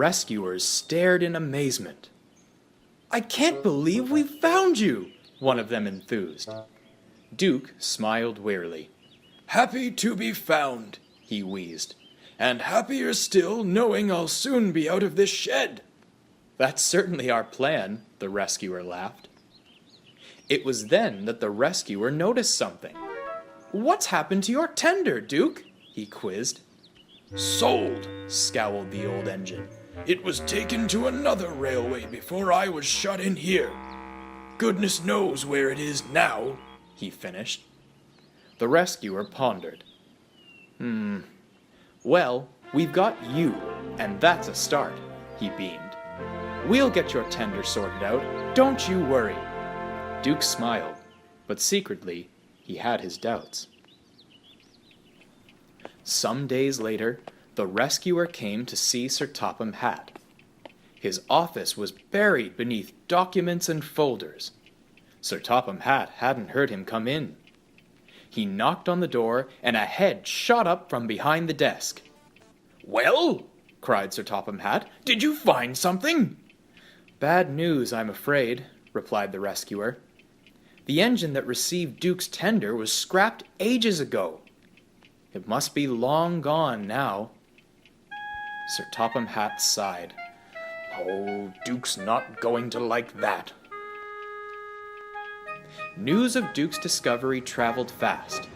rescuers stared in amazement. "I can't believe we found you," one of them enthused. Duke smiled wearily. "Happy to be found," he wheezed, "and happier still knowing I'll soon be out of this shed." "That's certainly our plan," the rescuer laughed. It was then that the rescuer noticed something. "What's happened to your tender, Duke?" he quizzed. "Sold," scowled the old engine. "It was taken to another railway before I was shut in here. Goodness knows where it is now," he finished. The rescuer pondered. Well, we've got you, and that's a start," he beamed. "We'll get your tender sorted out, don't you worry." Duke smiled, but secretly he had his doubts. Some days later, the rescuer came to see Sir Topham Hatt. His office was buried beneath documents and folders. Sir Topham Hatt hadn't heard him come in. He knocked on the door, and a head shot up from behind the desk. "Well?" cried Sir Topham Hatt. "Did you find something?" "Bad news, I'm afraid," replied the rescuer. "The engine that received Duke's tender was scrapped ages ago. It must be long gone now." Sir Topham Hatt sighed. "Oh, Duke's not going to like that." News of Duke's discovery traveled fast.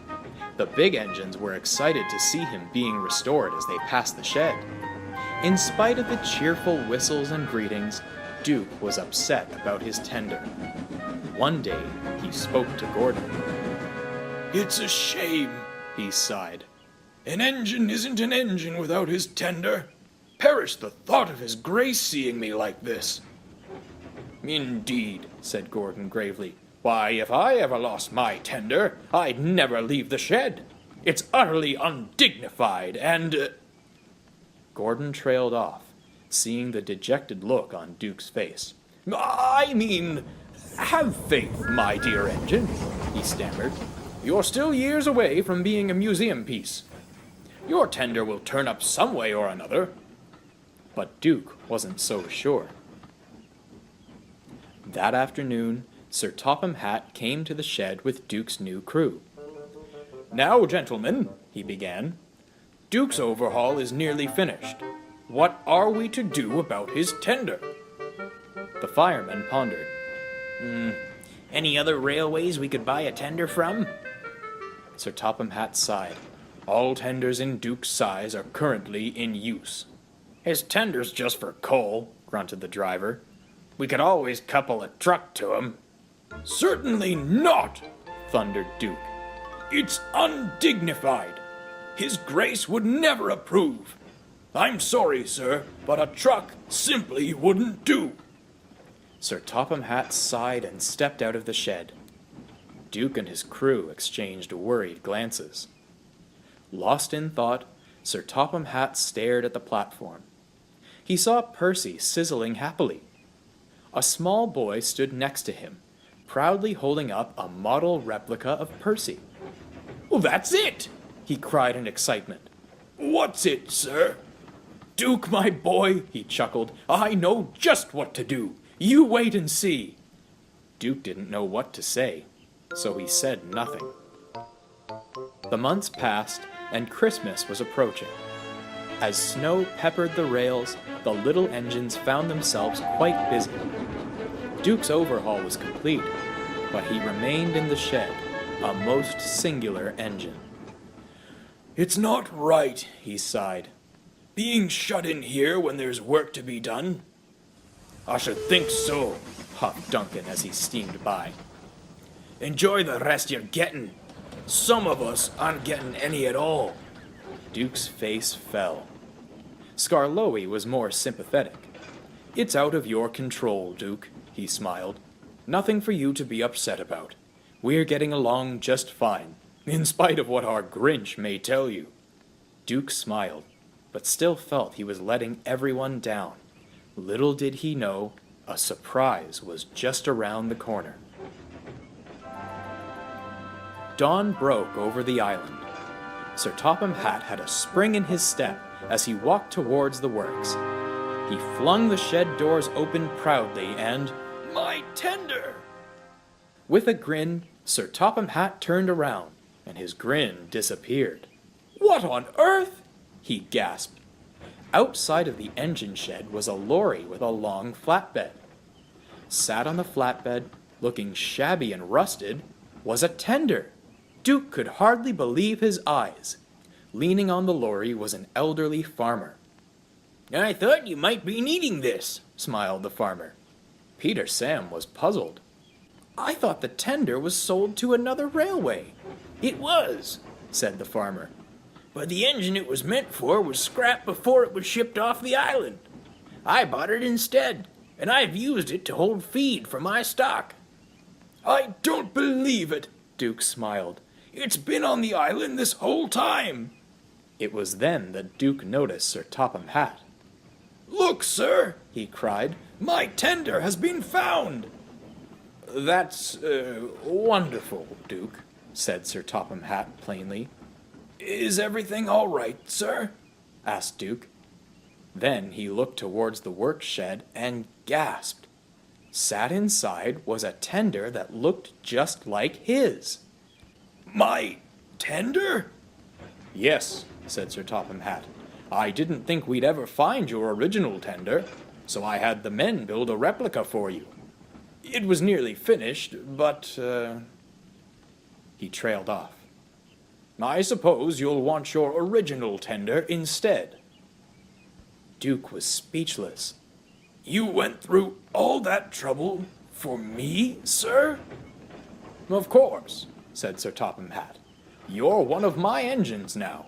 The big engines were excited to see him being restored as they passed the shed. In spite of the cheerful whistles and greetings, Duke was upset about his tender. One day, he spoke to Gordon. "It's a shame," he sighed. "An engine isn't an engine without his tender. Perish the thought of his grace seeing me like this." "Indeed," said Gordon gravely. "Why, if I ever lost my tender, I'd never leave the shed. It's utterly undignified and—" Gordon trailed off, seeing the dejected look on Duke's face. "I mean, have faith, my dear engine," he stammered. "You're still years away from being a museum piece. Your tender will turn up some way or another." But Duke wasn't so sure. That afternoon, Sir Topham Hatt came to the shed with Duke's new crew. "Now, gentlemen," he began, "Duke's overhaul is nearly finished. What are we to do about his tender?" The firemen pondered. Any other railways we could buy a tender from?" Sir Topham Hatt sighed. "All tenders in Duke's size are currently in use." "His tender's just for coal," grunted the driver. "We could always couple a truck to him." "Certainly not," thundered Duke. "It's undignified. His Grace would never approve. I'm sorry, sir, but a truck simply wouldn't do." Sir Topham Hatt sighed and stepped out of the shed. Duke and his crew exchanged worried glances. Lost in thought, Sir Topham Hatt stared at the platform. He saw Percy sizzling happily. A small boy stood next to him, proudly holding up a model replica of Percy. "Oh, that's it!" he cried in excitement. "What's it, sir?" "Duke, my boy," he chuckled, "I know just what to do. You wait and see." Duke didn't know what to say, so he said nothing. The months passed, and Christmas was approaching. As snow peppered the rails, the little engines found themselves quite busy. Duke's overhaul was complete, but he remained in the shed, a most singular engine. "It's not right," he sighed, "being shut in here when there's work to be done." "I should think so," puffed Duncan as he steamed by. "Enjoy the rest you're getting. Some of us aren't getting any at all." Duke's face fell. Skarloey was more sympathetic. "It's out of your control, Duke," he smiled. "Nothing for you to be upset about. We're getting along just fine, in spite of what our Grinch may tell you." Duke smiled, but still felt he was letting everyone down. Little did he know, a surprise was just around the corner. Dawn broke over the island. Sir Topham Hatt had a spring in his step as he walked towards the works. He flung the shed doors open proudly and, My tender! with a grin, Sir Topham Hatt turned around, and his grin disappeared. "What on earth?" he gasped. Outside of the engine shed was a lorry with a long flatbed. Sat on the flatbed, looking shabby and rusted, was a tender. Duke could hardly believe his eyes. Leaning on the lorry was an elderly farmer. I thought you might be needing this, Smiled the farmer. Peter Sam was puzzled. I thought the tender was sold to another railway. It was, Said the farmer. but the engine it was meant for was scrapped before it was shipped off the island. I bought it instead, and I've used it to hold feed for my stock. I don't believe it! Duke smiled. It's been on the island this whole time! It was then that Duke noticed Sir Topham Hatt. Look, sir! He cried. My tender has been found! That's, wonderful, Duke, said Sir Topham Hatt plainly. Is everything all right, sir? Asked Duke. Then he looked towards the work shed and gasped. Sat inside was a tender that looked just like his. My tender? Yes, said Sir Topham Hatt. I didn't think we'd ever find your original tender, so I had the men build a replica for you. It was nearly finished, but, He trailed off. I suppose you'll want your original tender instead. Duke was speechless. You went through all that trouble for me, sir? Of course, said Sir Topham Hatt. You're one of my engines now.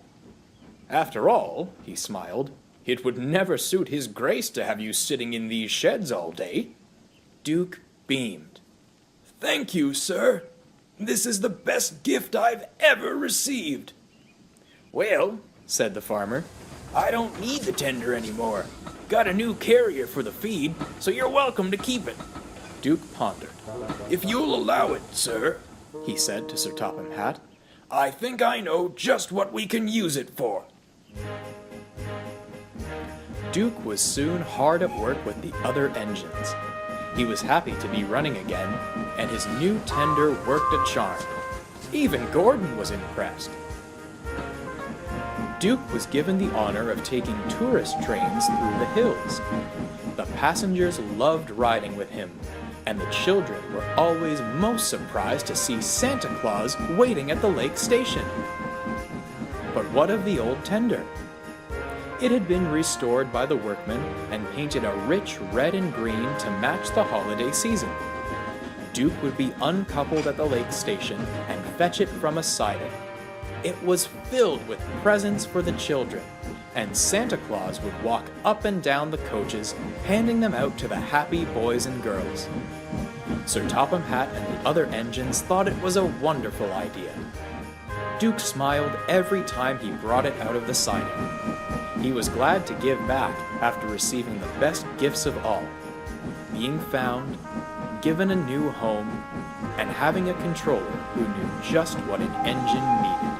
After all, he smiled, it would never suit his grace to have you sitting in these sheds all day. Duke beamed. Thank you, sir. This is the best gift I've ever received. Well, Said the farmer. I don't need the tender anymore. Got a new carrier for the feed, so you're welcome to keep it. Duke pondered. If you'll allow it, sir, He said to Sir Topham Hatt. I think I know just what we can use it for. Duke was soon hard at work with the other engines. He was happy to be running again, and his new tender worked a charm. Even Gordon was impressed. Duke was given the honor of taking tourist trains through the hills. The passengers loved riding with him, and the children were always most surprised to see Santa Claus waiting at the lake station. But what of the old tender? It had been restored by the workmen and painted a rich red and green to match the holiday season. Duke would be uncoupled at the lake station and fetch it from a siding. It was filled with presents for the children, and Santa Claus would walk up and down the coaches, handing them out to the happy boys and girls. Sir Topham Hatt and the other engines thought it was a wonderful idea. Duke smiled every time he brought it out of the siding. He was glad to give back after receiving the best gifts of all, being found, given a new home, and having a controller who knew just what an engine needed.